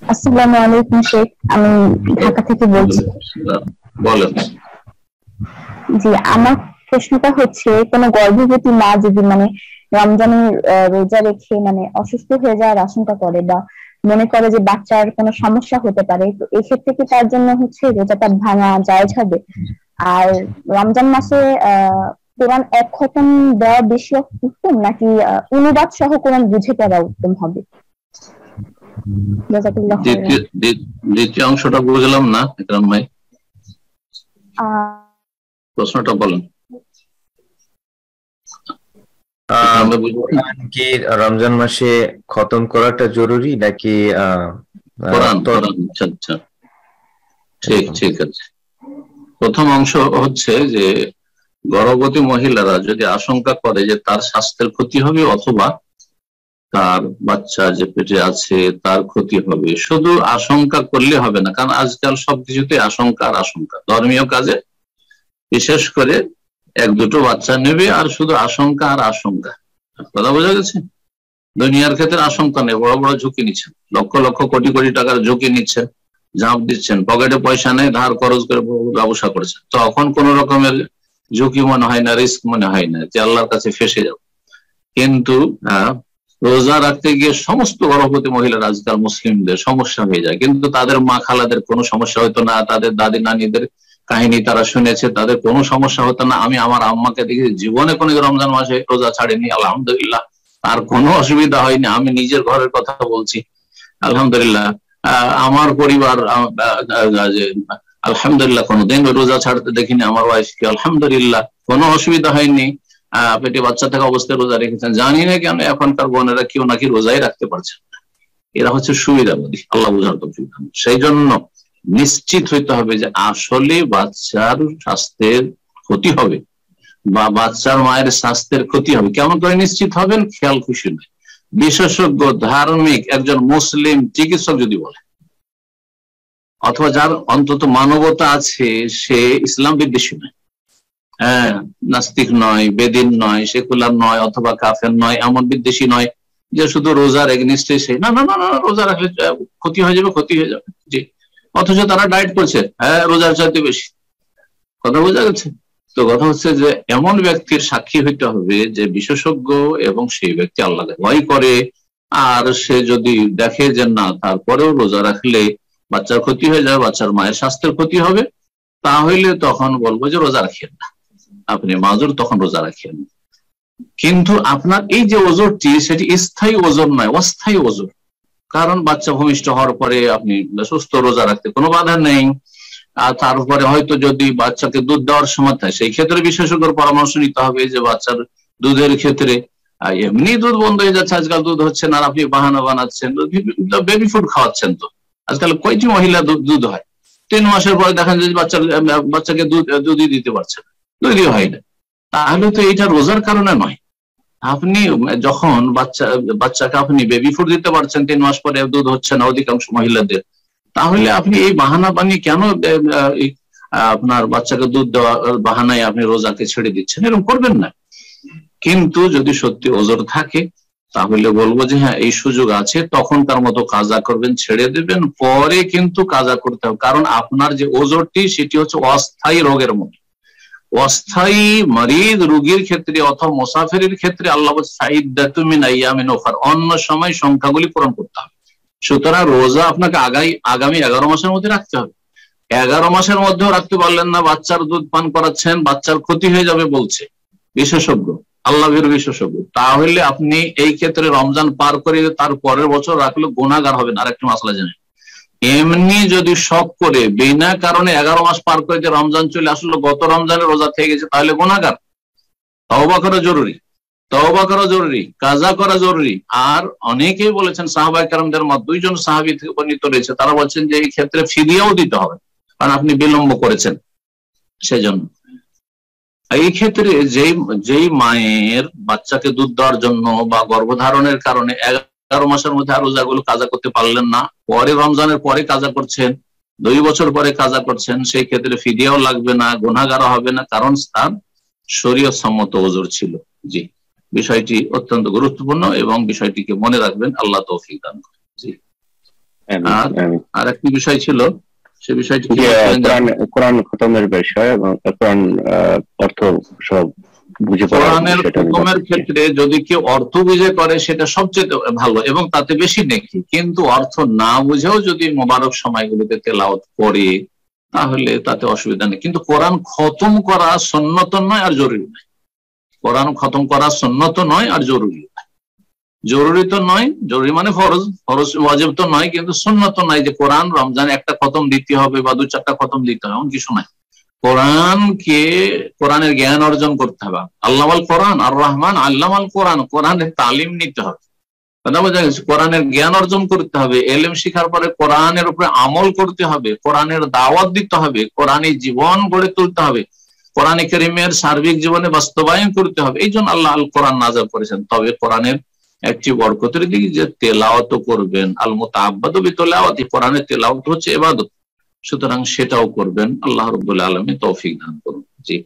আসসালামু আলাইকুম শেখ, আমি ঢাকা থেকে বলছি। বলেন। জি, আমার প্রশ্নটা হচ্ছে, কোনো গর্ভবতী মা যদি রমজানের রোজা রেখে অসুস্থ হয়ে যাওয়ার আশঙ্কা করে বা মনে করে যে বাচ্চার কোনো সমস্যা হতে পারে, তো এই ক্ষেত্রে কি তার জন্য রোজাটা ভাঙা জায়েজ হবে? আর রমজান মাসে কোরআন এক খতম দেওয়া বেশি উত্তম, নাকি অনুবাদ সহ কোরআন বুঝে পড়া উত্তম হবে? জাযাকাল্লাহ খাইরান। দ্বিতীয় অংশটা বুঝলাম না ইকরাম ভাই, প্রশ্নটা বলেন। কি রমজান মাসে খতম করাটা জরুরি নাকি কোরআন? আচ্ছা, ঠিক আছে। প্রথম অংশ হচ্ছে যে গর্ভবতী মহিলারা যদি আশঙ্কা করে যে তার স্বাস্থ্যের ক্ষতি হবে অথবা তার বাচ্চা যে পেটে আছে তার ক্ষতি হবে, শুধু আশঙ্কা করলে হবে না, কারণ আজকাল সবকিছুতে আশঙ্কা আর আশঙ্কা। ধর্মীয় কাজে বিশেষ করে এক দুটো বাচ্চা নেবে আর শুধু আশঙ্কা আর আশঙ্কা। কথা বোঝা গেছে? দুনিয়ার ক্ষেত্রে আশঙ্কা নেই, বড় বড় ঝুঁকি নিচ্ছেন, লক্ষ লক্ষ কোটি কোটি টাকার ঝুঁকি নিচ্ছেন, ঝাঁপ দিচ্ছেন, পকেটে পয়সা নেই, ধার খরচ করে ব্যবসা করেছেন, তখন কোন রকমের ঝুঁকি মনে হয় না, রিস্ক মনে হয় না যে আল্লাহর কাছে ফেসে যাবে। কিন্তু রোজা রাখতে গিয়ে সমস্ত গর্ভবতী মহিলার আজকাল মুসলিমদের সমস্যা হয়ে যায়, কিন্তু তাদের মা খালাদের কোনো সমস্যা হতো না, তাদের দাদি নানিদের কাহিনী তারা শুনেছে, তাদের কোনো সমস্যা হতো না। আমি আমার আম্মাকে দেখি জীবনে কোনো রমজান মাসে রোজা ছাড়েনি, আলহামদুলিল্লাহ, তার কোনো অসুবিধা হয়নি। আমি নিজের ঘরের কথা বলছি, আলহামদুলিল্লাহ। আমার পরিবার আলহামদুলিল্লাহ কোনোদিন রোজা ছাড়তে দেখিনি আমার ওয়াইফকে, আলহামদুলিল্লাহ কোনো অসুবিধা হয়নি। পেটে বাচ্চা থাকা অবস্থায় রোজা রেখেছেন। জানি না কেন এখনকার বোনেরা কেউ নাকি রোজাই রাখতে পারছেন না। এরা হচ্ছে সুবিধাবাদী, আল্লাহ বুঝার তৌফিক দান। সেই জন্য নিশ্চিত হইতে হবে যে আসলে বাচ্চার স্বাস্থ্যের ক্ষতি হবে বা বাচ্চার মায়ের স্বাস্থ্যের ক্ষতি হবে, কেমন করে নিশ্চিত হবেন? খেয়াল খুশি নয়, বিশেষজ্ঞ ধার্মিক একজন মুসলিম চিকিৎসক যদি বলে, অথবা যার অন্তত মানবতা আছে, সে ইসলাম বিদ্বেষী নয়, নাস্তিক নয়, বেদিন নয়, সেকুলার নয়, অথবা কাফের নয়, এমন বিদ্বেষী নয় যে শুধু রোজার এগনিস্টে সে না না না না রোজা রাখলে ক্ষতি হয়ে যাবে, ক্ষতি হয়ে যাবে, জি, অথচ তারা ডায়েট করছে, রোজার চাইতে বেশি। কথা বোঝা গেছে? তো কথা হচ্ছে যে এমন ব্যক্তির সাক্ষী হইতে হবে যে বিশেষজ্ঞ এবং সেই ব্যক্তি আল্লাহকে ভয় করে, আর সে যদি দেখে যে না তারপরেও রোজা রাখলে বাচ্চার ক্ষতি হয়ে যাবে, বাচ্চার মায়ের স্বাস্থ্যের ক্ষতি হবে, তাহলে তখন বলবো যে রোজা রাখেন না, আপনি মাজুর, তখন রোজা রাখেন। কিন্তু আপনার এই যে ওজরটি, সেটি স্থায়ী ওজর নয়, অস্থায়ী ওজর। কারণ বাচ্চা ভূমিষ্ঠ হওয়ার পরে আপনি সুস্থ, রোজা রাখতে কোনো বাধা নেই। আর তারপরে হয়তো যদি বাচ্চাকে দুধ দেওয়ার সময় থাকে, সেই ক্ষেত্রে বিশেষজ্ঞের পরামর্শ নিতে হবে যে বাচ্চার দুধের ক্ষেত্রে এমনি দুধ বন্ধ হয়ে যাচ্ছে, আজকাল দুধ হচ্ছে না, আপনি বাহানা বানাচ্ছেন, বেবি ফুড খাওয়াচ্ছেন। তো আজকাল কয়টি মহিলা দুধ হয়? 3 মাসের পরে দেখেন যে বাচ্চাকে দুধই দিতে পারছে না, দুধই হয় না। তাহলে তো এটা রোজার কারণে নয়। আপনি যখন বাচ্চাকে আপনি বেবি ফুড দিতে পারছেন, 3 মাস পরে দুধ হচ্ছে না অধিকাংশ মহিলাদের, তাহলে আপনি এই বাহানা বানিয়ে কেন আপনার বাচ্চাকে দুধ দেওয়া বাহানায় আপনি রোজাকে ছেড়ে দিচ্ছেন? এরকম করবেন না। কিন্তু যদি সত্যি ওজর থাকে তাহলে বলবো যে হ্যাঁ এই সুযোগ আছে, তখন তার মতো কাজা করবেন, ছেড়ে দেবেন, পরে কিন্তু কাজা করতে হবে। কারণ আপনার যে ওজরটি সেটি হচ্ছে অস্থায়ী রোগের মতো। অস্থায়ী মরিদ রোগীর ক্ষেত্রে অথবা মুসাফিরের ক্ষেত্রে আল্লাহ সাইয়্যিদাতুম মিন আইয়ামিন উখর, অন্য সময় সংখ্যাগুলি পূরণ করতে হবে। সুতরাং রোজা আপনাকে আগামী 11 মাসের মধ্যে রাখতে হবে। 11 মাসের মধ্যেও রাখতে পারলেন না, বাচ্চার দুধ পান করাচ্ছেন, বাচ্চার ক্ষতি হয়ে যাবে বলছে বিশেষজ্ঞ, আল্লাহর বিশেষজ্ঞ, তাহলে আপনি এই ক্ষেত্রে রমজান পার করে তার পরের বছর রাখলে গুনাহগার হবেন। আরেকটা মাসলা জানেন, এমনি যদি শখ করে বিনা কারণে 11 মাস পার করে রমজান চলে আসলো, গত রমজানে রোজা থেকে গেছে, তাহলে গুনাহগার। তওবা করা জরুরি, তওবা করা জরুরি, কাজা করা জরুরি। আর অনেকেই বলেছেন, সাহাবায়ে কেরামদের মধ্যে 2 জন সাহাবী থেকে বর্ণিত রয়েছে, তারা বলছেন যে এই ক্ষেত্রে ফিদিয়াও দিতে হবে, কারণ আপনি বিলম্ব করেছেন। সেজন্য এই ক্ষেত্রে যেই মায়ের বাচ্চাকে দুধ দেওয়ার জন্য বা গর্ভধারণের কারণে 11 মাসের মধ্যে আর রোজাগুলো কাজা করতে পারলেন না, পরে রমজানের পরে কাজা করছেন, 2 বছর পরে কাজা করছেন, সেই ক্ষেত্রে ফিদিয়াও লাগবে না, গুনাহগার হবে না, কারণ তার শরীয়ত সম্মত ওজর ছিল। জি, বিষয়টি অত্যন্ত গুরুত্বপূর্ণ এবং বিষয়টিকে মনে রাখবেন। আল্লাহ তৌফিক দান করেন। জি, আর একটি বিষয় ছিল, সে বিষয়টি কোরআন খতমের বিষয় এবং কোরআন অর্থ সব বুঝে কোরআনের খতমের ক্ষেত্রে যদি কেউ অর্থ বুঝে করে সেটা সবচেয়ে ভালো এবং তাতে বেশি নেকি, কিন্তু অর্থ না বুঝেও যদি মোবারক সময়গুলোতে তেলাওয়াত করে তাহলে তাতে অসুবিধা নেই। কিন্তু কোরআন খতম করা সুন্নত নয় আর জরুরি নয়। কোরআন খতম করা সুন্নত নয় আর জরুরি নয়। জরুরি তো নয়, জরুরি মানে ফরজ, ফরজ ওয়াজিব তো নয়, কিন্তু সুন্নত নয় যে কোরআন রমজানে একটা খতম দিতে হবে বা 2-4টা খতম দিতে হবে, এমন কিছু নয়। কোরআনের জ্ঞান অর্জন করতে হবে। আল্লামাল কোরআন আর রহমান আল্লামাল কোরআন, কোরআনের তালিম নিতে হবে, কথা বোঝা গেছে। কোরআনের জ্ঞান অর্জন করতে হবে, এলেম শিখার পরে কোরআনের উপরে আমল করতে হবে, কোরআনের দাওয়াত দিতে হবে, কোরআনের জীবন গড়ে তুলতে হবে, কোরআনে কারীমের সার্বিক জীবনে বাস্তবায়ন করতে হবে। এই জন্য আল্লাহ আল কোরআন নাযিল করেছেন। তবে কোরআনের একটি বরকতের দিক যে তেলাওয়াত করবেন, আল মুতাআব্বাদু বিতিলাওয়াতি, কোরআনের তেলাওয়াত হচ্ছে ইবাদত, সুতরাং সেটাও করবেন। আল্লাহ রাব্বুল আলামিন তৌফিক দান করুন। জি।